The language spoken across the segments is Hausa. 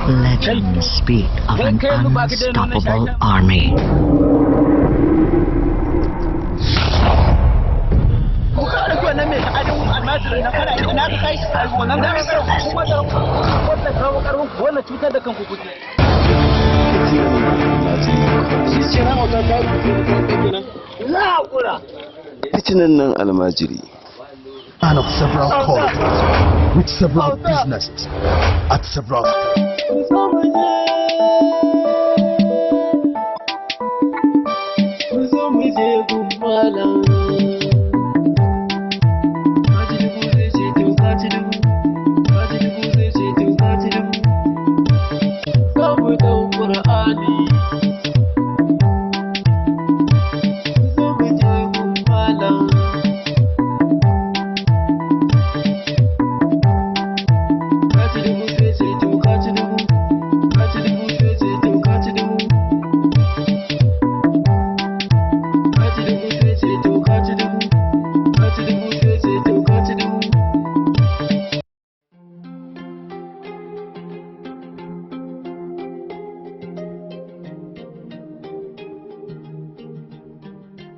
Legends speak of an unstoppable army. Fitinan nan almajiri. Man of several colleges, with several businesses, at several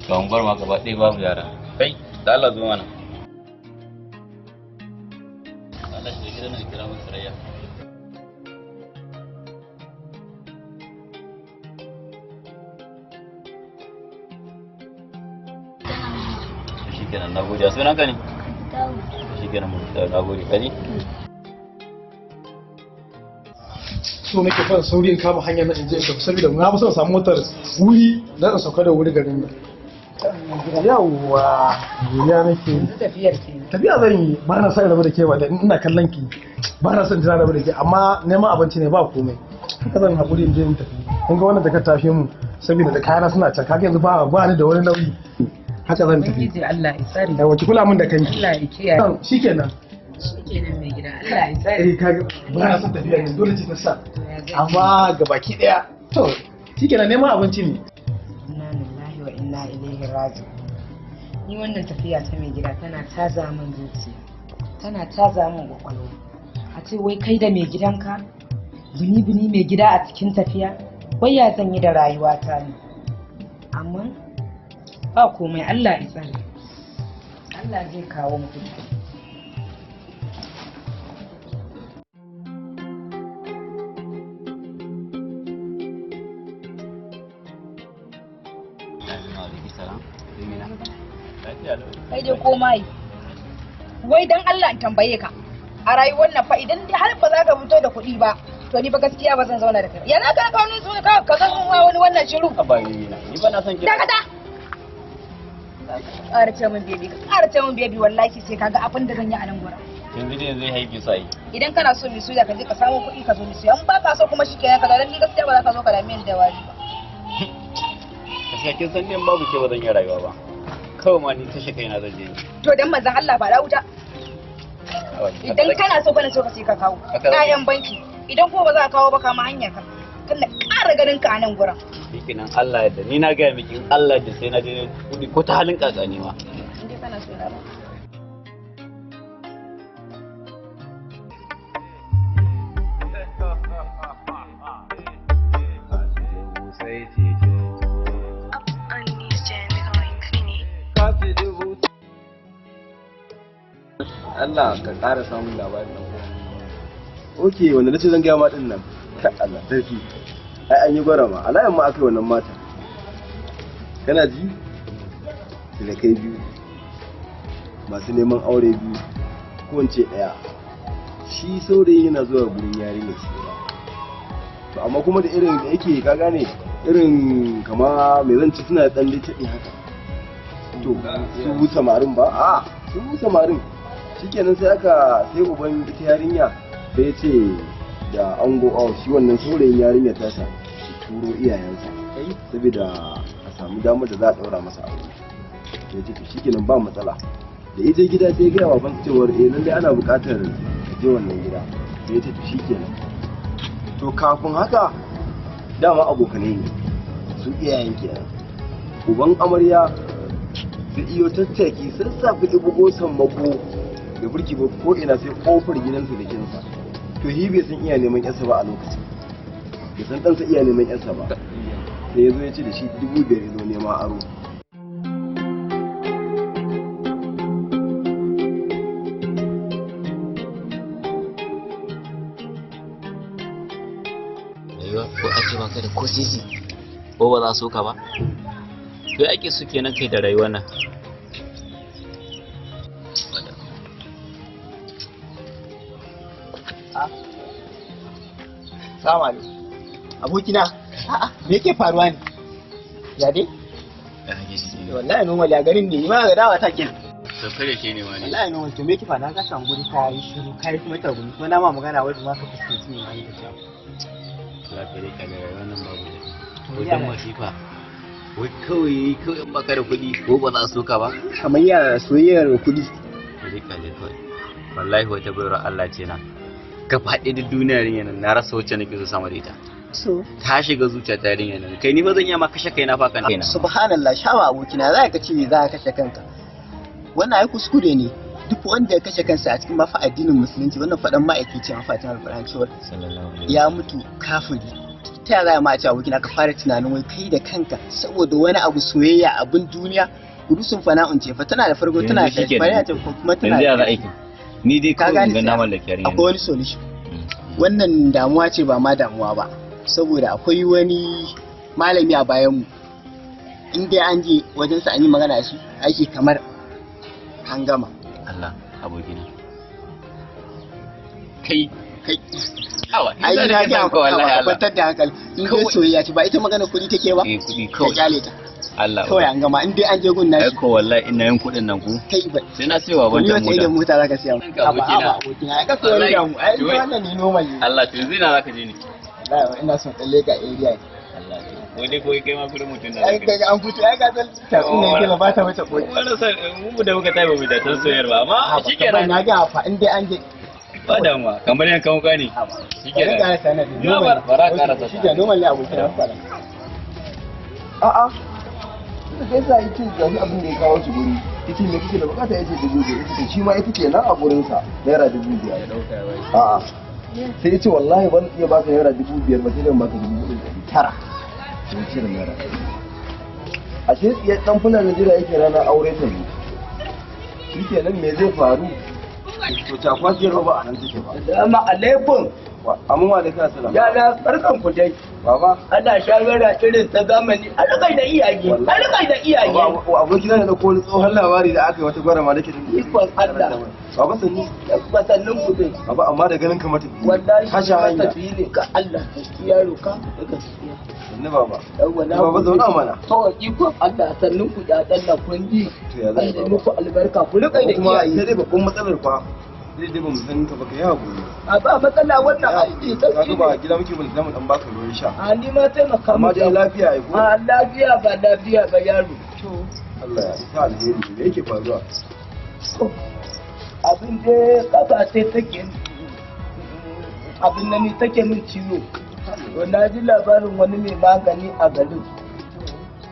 Bang bar maka baɗi babu yara. Kai, da Allah zo mana. Allah shi gidan nan kira mun sarayya. Shikenan nagode. Sunan ka ne? Shikenan mun nagode kaji. so nake fara sauri in kama hanyar nan in je in tafi saboda na fi son samu motar wuri na da sauka da wuri garin nan. Yawwa, ya nake tafiya zan yi ba na son rabu da ke ba da ina kallon ki ba na son jira rabu da ke amma neman abinci ne ba komai haka zan haƙuri in je in tafi kun ga wannan da ka tafi mu saboda da kayana suna can kaga yanzu ba ni da wani nauyi haka zan tafi Allah ya tsare da wace kula min da kanki Allah ya kiyaye shikenan mai gida Allah ya tsare kaga ba na son tafiya ne dole ce ta sa amma gabaki daya to shikenan neman abinci ne. Inna lillahi wa inna ilaihi raji'un. Ni wannan tafiya ta mai gida tana taza min zuciya, tana taza min kwakwalwa. A ce wai kai da mai gidanka bini mai gida a cikin tafiya, wai ya zan yi da rayuwata ne. Amma ba komai, Allah ya tsare. Allah zai kawo mu kuɗi. Kai dai komai wai dan Allah in tambaye ka a rayuwar nan fa idan har ba za ka fito da kuɗi ba to ni ba gaskiya ba zan zauna da kai yana ka kawo ni zuwa ka zan wani wannan shiru ba ni ba na son ki dakata ƙarce min bebi ƙarce min bebi wallahi sai kaga abin da zan yi a nan gura yanzu dai zai haifi sai idan kana so mi suya ka je ka samu kuɗi ka zo mi suya in ba ka so kuma shikenan ka dan ni gaskiya ba za ka zo ka dame ni da wari ba gaskiya kin san ni babu ke ba zan yi rayuwa ba kawai ma ni kashe kaina zan je to dan manzon Allah ba da wuta idan kana so kana so ka ce ka kawo kayan banki idan kuma ba za ka kawo ba kama hanya ka kan na ƙara ganin ka a nan gurin shikenan Allah yadda ni na ga miki Allah da sai na je kudi ko ta halin kakani ma indai kana so na ba Allah ka ƙara samun labarin nan. Oke, wanda nace zan gaya ma din nan. Ka Allah sarki. Ai an yi gwarama. Alayan ma aka yi wannan mata. Kana ji? Da kai biyu. Masu neman aure biyu. Ko wance daya. Shi saurayi yana zuwa gurin yarinya ce. To amma kuma da irin da yake ka gane irin kama mai zan ci suna dan litadi haka. To su samarin ba? A, su samarin. Shikenan sai uban ita yarinya sai ya ce da ango shi wannan saurayin yarinya ta sa shi turo iyayensa saboda a samu damar da za a daura masa aure ya ce to shikenan ba matsala da ya je gida sai ya gaya baban cewar lallai ana buƙatar ka je wannan gida sai ya ce to shikenan to kafin haka dama abokanai ne su iyayen kenan uban amarya da iyo tattaki sassafe ibugo sammako da burki ba ko ina sai kofar gidansa da kinsa to hi bai san iya neman yansa ba a lokacin, bai san ɗansa iya neman yansa ba, sai ya zo ya ce da shi 5,000 ya zo nema aro. ko ake baka da ko sisi ko ba za su ka ba to ake su kenan kai da rayuwar nan. Salamu alaikum. Abokina, a'a me yake faruwa ne? Ya dai? Wallahi normal ya garin ne, ma ga dawa ta kenan. To kare ke ne wani. Wallahi normal to me yake faruwa ka san guri ka yi shiru kai kuma ta guri to na ma magana wai ma ka fuskanci ne mai da kyau. Lafiya ka da rayuwar nan babu da. Wajen wasifa. Wai kawai in baka da kuɗi ko ba za su ka ba? Kamar yara soyayyar kuɗi. Kare ka da kawai. Wallahi wata bayar Allah ce na. Ka faɗi da duniyar yanan na rasa wacce nake so sama da ita. So ta shiga zuciya ta yarin yanan kai ni ba zan iya ma kashe kaina fa kan kaina. Subhanallah shawa abokina za ka ce za ka kashe kanka. Wannan ai kuskure ne. Duk wanda ya kashe kansa a cikin mafa addinin musulunci wannan faɗan ma'aikaci a mafatin alƙur'ani cewa ya mutu kafiri. Ta yaya ma a ce abokina ka fara tunanin wai kai da kanka saboda wani abu soyayya abin duniya gudusun fana'un ce fa tana da farko tana da ƙarshe kuma tana da aiki. Ni dai kawai ga na mallaki yarinya. Akwai wani solution. Wannan damuwa ce ba ma damuwa ba. Saboda akwai wani malami a bayanmu. In dai an je wajensa an yi magana da shi aiki kamar an gama. Allah abokina. Kai hawa ai na ga ko wallahi Allah kwantar da hankali in dai soyayya ce ba ita magana kuɗi take ba kuɗi kawai ka kyale ta Allah kawai an gama in dai an je gun nashi ko wallahi ina yin kuɗin nan ku kai ba sai na sayo baban ta mota ni mota zaka siya abokina ai ka koyi da mu ai wannan ne normal ne Allah to yanzu ina zaka je ni wallahi ina son tsalle ga area Allah ko dai koyi kai ma kudin mutun nan ai kaga an fito ai ka san tatsun ne yake ba ta mace koyi wannan sai mu da muka tayi ba mu da tan soyar ba amma shikenan na ga fa in dai an je ba damuwa kamar yan kan gani shikenan ga sanadi normal bara karasa shikenan normal ne abokina fara A'a, suka kai sa yake gani abin da ya kawo shi guri, yake me kike da bukata yace 5,000, yake shi ma yake kenan a gurinsa naira 5,000. A'a, sai yace wallahi ban iya baka naira 5,000 ba sai dan baka 4,900. Sai yace da naira. Ashe ya dan fulani jira yake ranar aure ta ne. Shi kenan me zai faru? To ta kwasiyar ba a nan take ba. Assalamu alaikum. Amma wa alaikum assalam. Ya na barkan ku dai. Baba. Ana shawara irin ta zamani. A rikai da iyaye. A rikai da iyaye. Aboki na da ko wani tsohon labari da aka yi wata gwara ma nake da ikon Allah. Baba sanni. Basannin ku dai. Baba amma da ganin ka mata. Wallahi kasha hanya. tafi ne ka Allah. Yaro ka da gaskiya. Sanni baba. Yawwa na Baba zauna mana. Kawai ikon Allah sannin ku da dan kun ji. To ya zai Allah muku albarka ku rikai da kuma iyaye. sai dai babban matsalar kwa. Zai dai ba mu san ka baka yi hakuri. A ba matsala wannan aiki Ka sauki ba ne. gida muke bin zamu dan baka ruwan sha. A ni ma taimaka Amma mu dai lafiya ai ko. A lafiya ba lafiya ba yaro. To Allah ya sa alheri me yake faruwa? abin da kafa sai take abin nan ne take min ciwo. Na ji labarin wani mai magani a garin.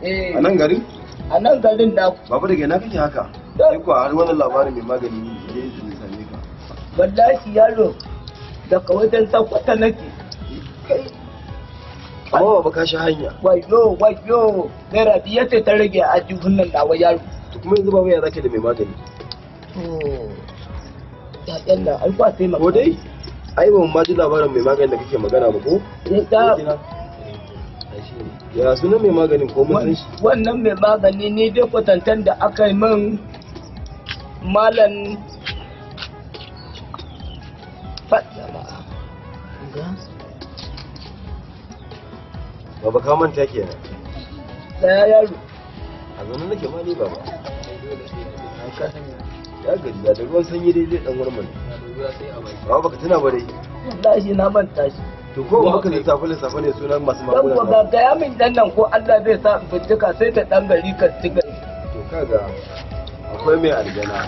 A nan garin? A nan garin da Baba daga ina kake haka? Sai ko har wannan labarin mai magani ne ya same ka. wallahi yaro daga wajen sakwata nake. Amma baba ka sha hanya. Wayo naira biyar ce ta rage a jihun nan nawa yaro. To kuma yanzu baba ya zake da mai magani. Ya'yan nan an kwa sai Ko dai ai ban ma ji labarin mai maganin da kake magana ba ko? Ya sunan mai maganin ko mun san shi? Wannan mai magani ne dai kwatantan da aka yi min malam Baba ka manta kenan. Daya yaro. A zanen nake ma ni baba. Ya gaji da ruwan sanyi dai zai dan warmare. Baba baka tuna ba dai. Wallahi na manta shi. To ko baka lissafa ne sunan masu magunguna. Dan ba ga ya min dan nan ko Allah zai sa in bincika sai ta dan gari ka ci gari. To kaga akwai mai aljana.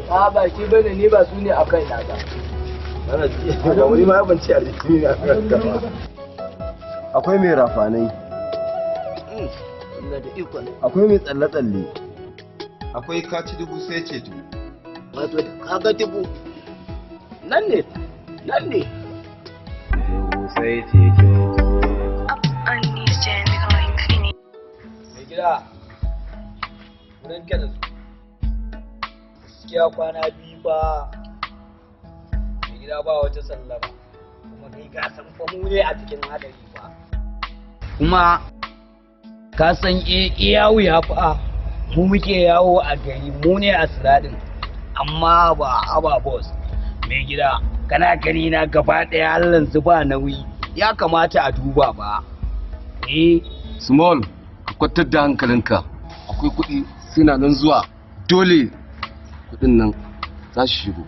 A ba shi bane ni ba su ne a kai na ba. Ana ji ba wani ma ban ci aljini ne a kanka ba. Akwai mai rafanai. Akwai mai tsalle-tsalle. Akwai kaci dubu sai ceto. Wato kaga dubu nan ne nan ne sai ceto mai gida wurin ka da su gaskiya kwana biyu ba mai gida ba wata sallama kuma kai ka san fa mu ne a cikin hadari ba kuma ka san iya wuya fa mu muke yawo a gari mu ne a siradin amma ba haba boss mai gida kana gani na gaba daya Allah zuba nauyi ya kamata a duba ba small ka kwatar da hankalinka akwai kuɗi suna nan zuwa dole kuɗin nan za su shigo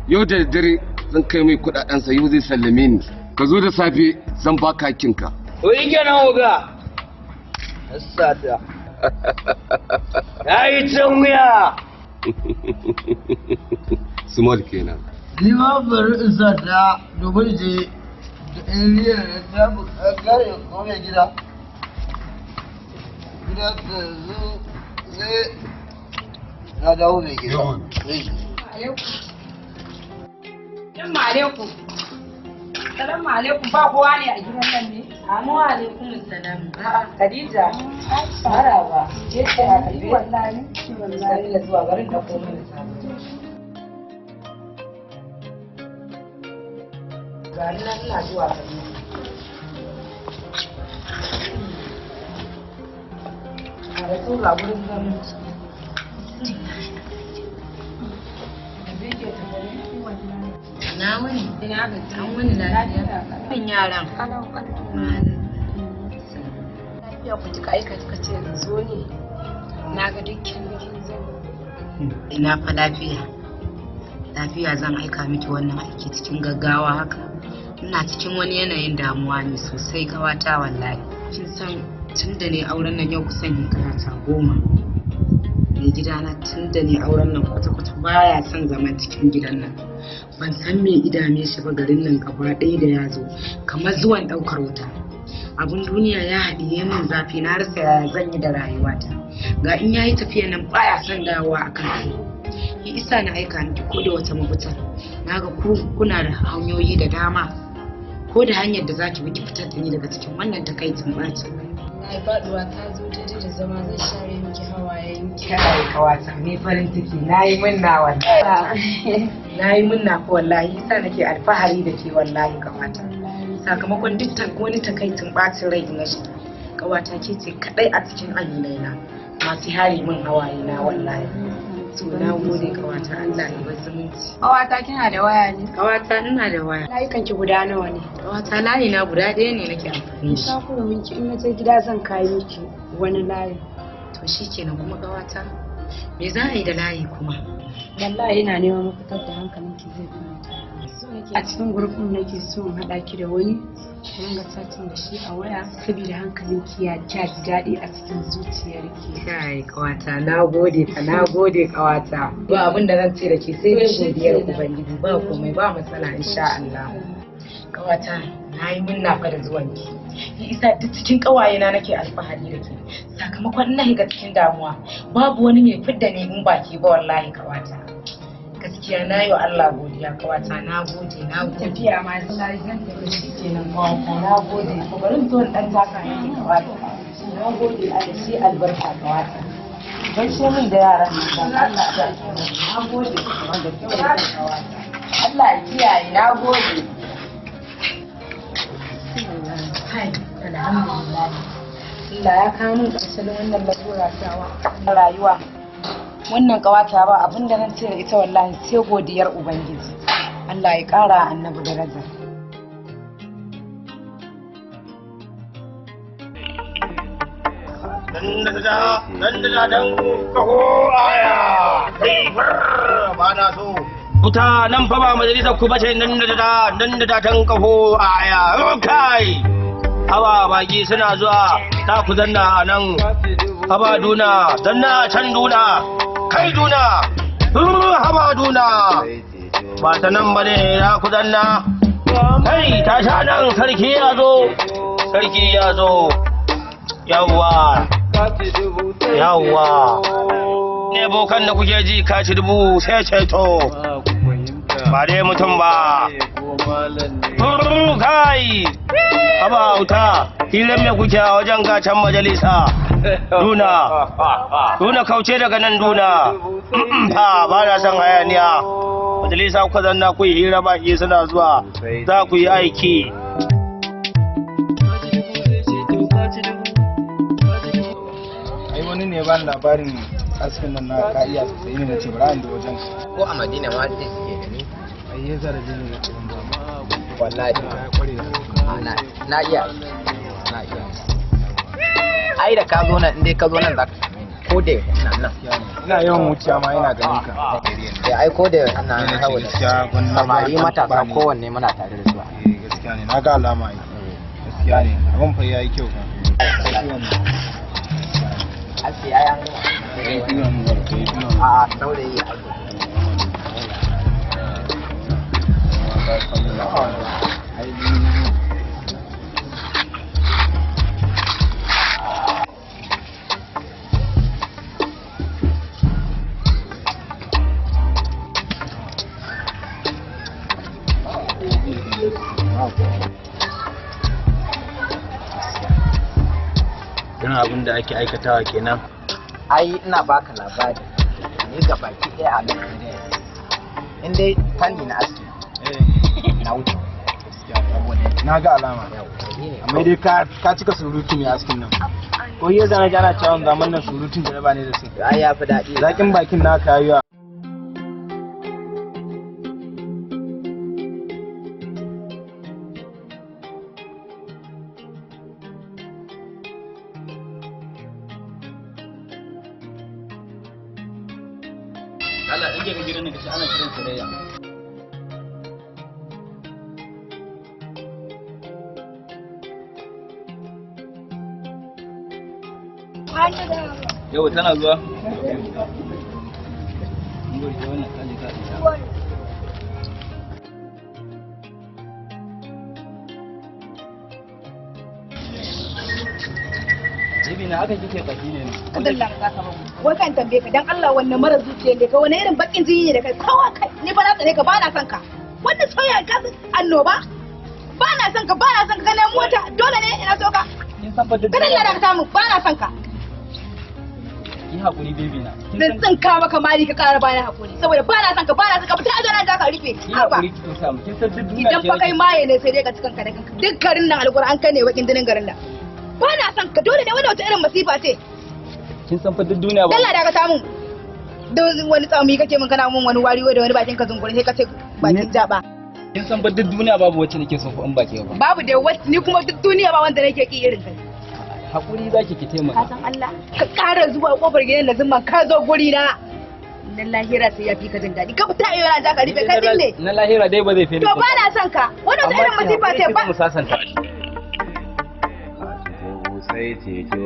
yau da dare zan kai mai kuɗaɗensa yau zai sallame ni ka zo da safe zan baka hakinka to yi kenan oga sata ya yi can wuya small kenan ni ma bari in sa ta domin je da area da ta bukare ko mai gida gida ta zo sai na dawo mai gida Assalamu alaikum. Assalamu alaikum ba kowa ne a gidan nan ne? Amu alaikum salam. Khadija. Maraba. Ce ce a tafi wallahi. Wallahi da zuwa garin da komai da samu. Gani nan ina zuwa gari. A da tura gurin garin. Na wani, ina ga an wani lafiya. Kan yaran. Lafiya ku kika aika kika ce in zo ne. Na ga dukkan bikin zo. Ina fa lafiya. Lafiya zan aika miki wannan aiki cikin gaggawa haka. Ina cikin wani yanayin damuwa ne sosai gawata wallahi. Kin san tun da ne auren nan yau kusan shekara 10. Mai gidana tun da ne auren nan kwata-kwata baya son zaman cikin gidan nan. Ban san me idame shi ba garin nan gaba ɗaya da ya zo kamar zuwan ɗaukar wuta. Abin duniya ya haɗiye min zafi na rasa yaya zan yi da rayuwata. Ga in yayi tafiya nan baya son dawowa a kan kai. Ki isa na aika miki ko da wata mafita. Na ga kuna da hanyoyi da dama. Ko da hanyar da za ki bi ki fitar da ni daga cikin wannan takaicin bacin. Na yi faɗuwa ta zo ta da zama zai share miki hawayen Kai kawata ni farin ciki nayi munna wallahi. Nayi munna ko wallahi yasa nake alfahari da ke wallahi kawata. Sakamakon dukkan wani takaicin bacin rai na shi. Kawata ke ce kadai a cikin aminai na. Masu hari min hawaye na wallahi. To na gode kawata Allah ya bar zumunci. Kawata kina da waya ne? Kawata ina da waya. Layukan ki guda nawa ne? Kawata layi na guda ɗaya ne nake amfani da shi. Ta kuma minki in na je gida zan kai miki wani layi. To shikenan kuma kawata. Me za a yi da layi kuma? Wallahi ina neman mafitar da hankalinki zai kwanta. A cikin gurbin nake so in haɗa ki da wani ringa satin da shi a waya saboda hankalinki ya ji daɗi a cikin zuciyarki. Kai kawata na gode kawata. Ba abin da zan ce da ke sai dai godiyar ubangiji ba komai ba matsala insha Allah. Kawata na yi munna fa da zuwanki. Ni isa duk cikin ƙawayena nake alfahari da ke. Sakamakon ina higa cikin damuwa babu wani mai fidda ni in baki ba wallahi kawata. Gaskiya na yi wa Allah godiya kawata na gode. Tafiya ma zai zan tafi shi kenan kawata na gode. Ko bari in zo in dan taka nake kawata. Na gode a da shi albarka kawata. Gaishe min da yaran nan Allah ya na gode wanda kyau da kawata. Allah ya kiyaye na gode. Hai, alhamdulillah. Allah ya kawo min ƙarshen wannan lalura tawa rayuwa. Wannan ƙawata ba abin da nan ce da ita wallahi sai godiyar Ubangiji. Allah ya ƙara annabi daraja. Dan kaho aya kai ba na so. Kuta nan fa ba majalisar ku bace nan da tan kaho aya kai. Hawa baki suna zuwa ta ku zanna a nan. Haba duna zanna can duna. Kai duna. Haba duna. Ba ta nan bane ya ku zanna. Kai ta sha nan sarki ya zo. Sarki ya zo. Yawwa. Yawwa. Ne bokan da kuke ji kaci dubu sai ceto. Ba dai mutum ba. kai aba auta hirar me kuke a wajen gacan majalisa duna kauce daga nan duna ba na son hayaniya majalisa ku zanna ku yi hira baki suna zuwa za ku yi aiki ai wani ne ba labarin askin nan na ka iya sosai ne na ce bara da wajen ko a Madina ma dai suke da ni ai ya zara jini da tsoron ba wallahi na iya ai da ka zo nan indai ka zo nan za ka same ni ko da ina nan ina yawan wuciya ma ina ganin ka ai ko da ina nan saboda samari matasa kowanne muna tare da su gaskiya ne na ga alama ai gaskiya ne abin fa yayi kyau fa Asi ya yang saurayi irin abin da ake aikatawa kenan. Ai ina baka labari ne ga baki ɗaya a nan in dai fanni na aski na wuce na ga alama amma dai ka cika surutu mai askin nan ko yi zana jana cewa zaman nan surutun da ba ne da su ai ya fi daɗi zakin bakin na kayuwa Allah in ga gidan nan kace ana kiran Surayya. Yau tana zuwa. Ngori da wannan kaje ka. Jibi na aka kike baki ne. Allah ka saka mu. Wai kan tambaye ka dan Allah wannan mara zuciya ne ka wani irin bakin jini ne da kai kawa kai ni ba na tsare ka ba na son ka. Wannan soyayya ka annoba ba na son ka ba na son ka kana mota dole ne ina so ka. Kin san fa duk. Kada Allah ka samu ba na son ka. Ki hakuri baby na. Zan tsinka maka mali ka kara bani hakuri saboda ba na son ka ba na son ka fita a nan da ka rufe. Ki hakuri ki samu kin san duk duniya. Idan fa kai maye ne sai dai ka cikan ka da kanka duk garin nan alƙur'an kai ne wakin dinin garin nan. Ba na son ka dole ne wani wata irin masifa ce. Kin san fa duk duniya ba. Allah da ka samu. Don wani tsami kake min kana mun wani wari da wani bakin ka zungure sai ka ce bakin jaba. Kin san fa duk duniya babu wacce nake so ko in baki ba. Babu da wacce ni kuma duk duniya ba wanda nake ki irin kai. Hakuri zaki ki taimaka. Ka san Allah ka ƙara zuwa kofar gidan da zumman ka zo guri na. Na lahira sai ya fi ka jin daɗi. Ka fita yau na za ka rufe kai din ne. Na lahira dai ba zai fi ni. To ba na son ka. Wannan wata irin masifa ce ba. Mu sasanta. Sai ceto.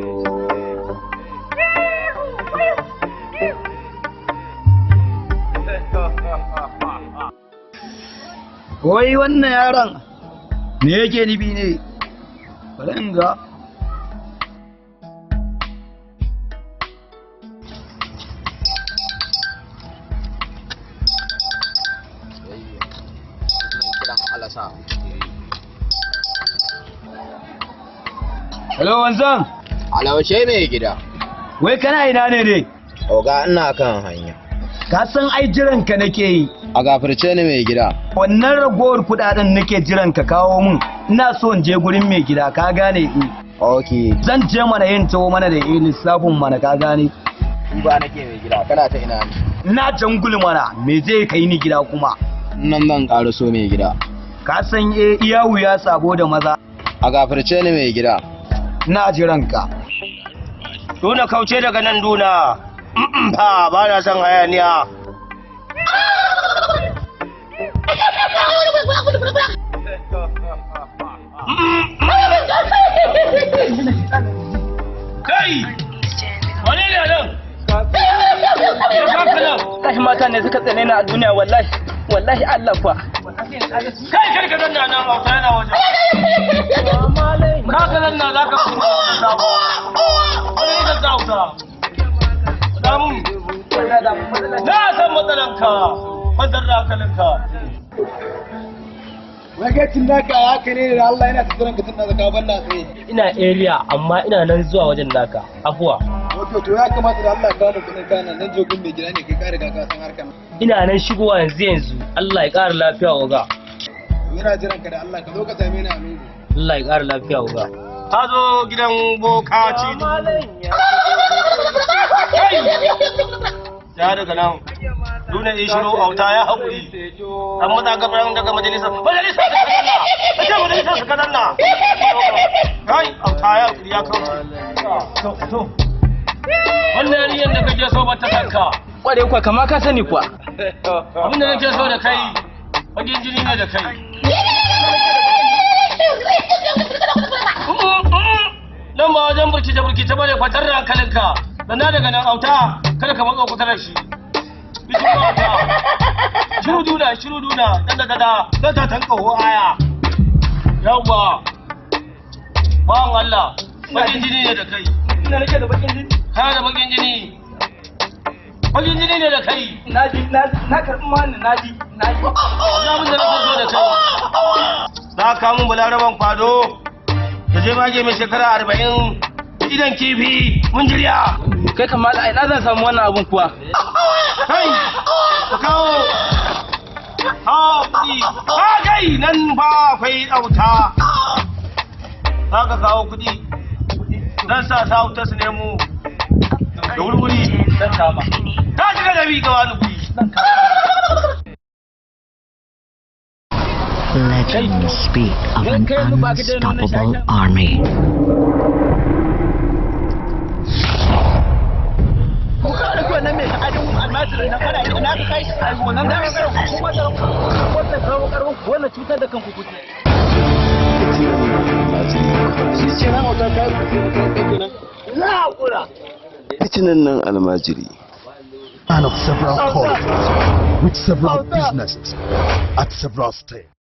Wai wannan yaron me yake nufi ne? Bari in ga. Hello wanzan. Alawace mai gida. Wai kana ina ne ne? Oga ina kan hanya. Ka san ai jiran ka nake yi. A gafarce ni mai gida. Wannan ragowar kudaden nake jiran ka kawo min. Ina so in je gurin mai gida ka gane ni. Okay. Zan je mana yin tawo mana da lissafin mana ka gane. Ba nake mai gida kana ta ina ne? Ina jangul mana me zai kai ni gida kuma? Nan zan ƙara so mai gida. Ka san iya wuya sabo da maza. A gafarce ni mai gida. Na jiran ka. Duna kauce daga nan duna. Ba na son hayaniya. Kai! Wane ne nan? Ya kaka nan? Kashi mata ne suka tsane na a duniya wallahi. Wallahi Allah kuwa. Kai ka zanna nan a wata yana wajen. Ka ka zanna za ka kuma sabo. Wani ne ka sauta? Damu. Na san matsalanka. Madar rakalinka. Wagacin naka haka ne da Allah yana tattaran ka tunna zaka banna tsaye. Ina area amma ina nan zuwa wajen naka. Afuwa. Wato to ya kamata da Allah ka mu kudin kana nan jogin mai gida ne kai ka riga ka san harkar. Ina nan shigowa yanzu. Allah ya ƙara lafiya oga. Ina jiran ka da Allah ka zo ka same ni a lungu. Allah ya ƙara lafiya oga. Ka zo gidan bokaci. Ya daga nan. Duna in shiro auta ya haƙuri. An maza gabaran daga majalisa. Majalisa su kadanna! Mace majalisa su kadanna! Kai, auta ya haƙuri ya kauce. Wannan yarinyar da kake so bata kanka. Kware kuwa kama ka sani kuwa. Abinda nake so da kai, fagen jini ne da kai. Nan ba wajen burkice bane kwatar da hankalinka. Sannan daga nan auta, kada ka matsa kusa da shi. Shiru duna, dan ta tanka ho aya. Yawwa. Bawan Allah, bakin jini ne da kai. Ina nake da bakin jini. Kana da bakin jini. Bakin jini ne da kai. Na karɓi mani naji. Wani abin da na so da kai. Za ka mun balaraban kwado. Da je mage mai shekara 40. Idan kifi mun jirya. Kai kamar ai na zan samu wannan abun kuwa. Kai, ka kawo. Kuɗi. Kai nan fa akwai auta. Za ka kawo kuɗi. Dan sa auta su nemo. Da wuri dan kama. Ta shiga da bi ga wani kuɗi. Legends speak of an unstoppable army. Wannan cutar da kanku kuke. Fitinan nan almajiri. Man of several colleges, with several businesses, at several states.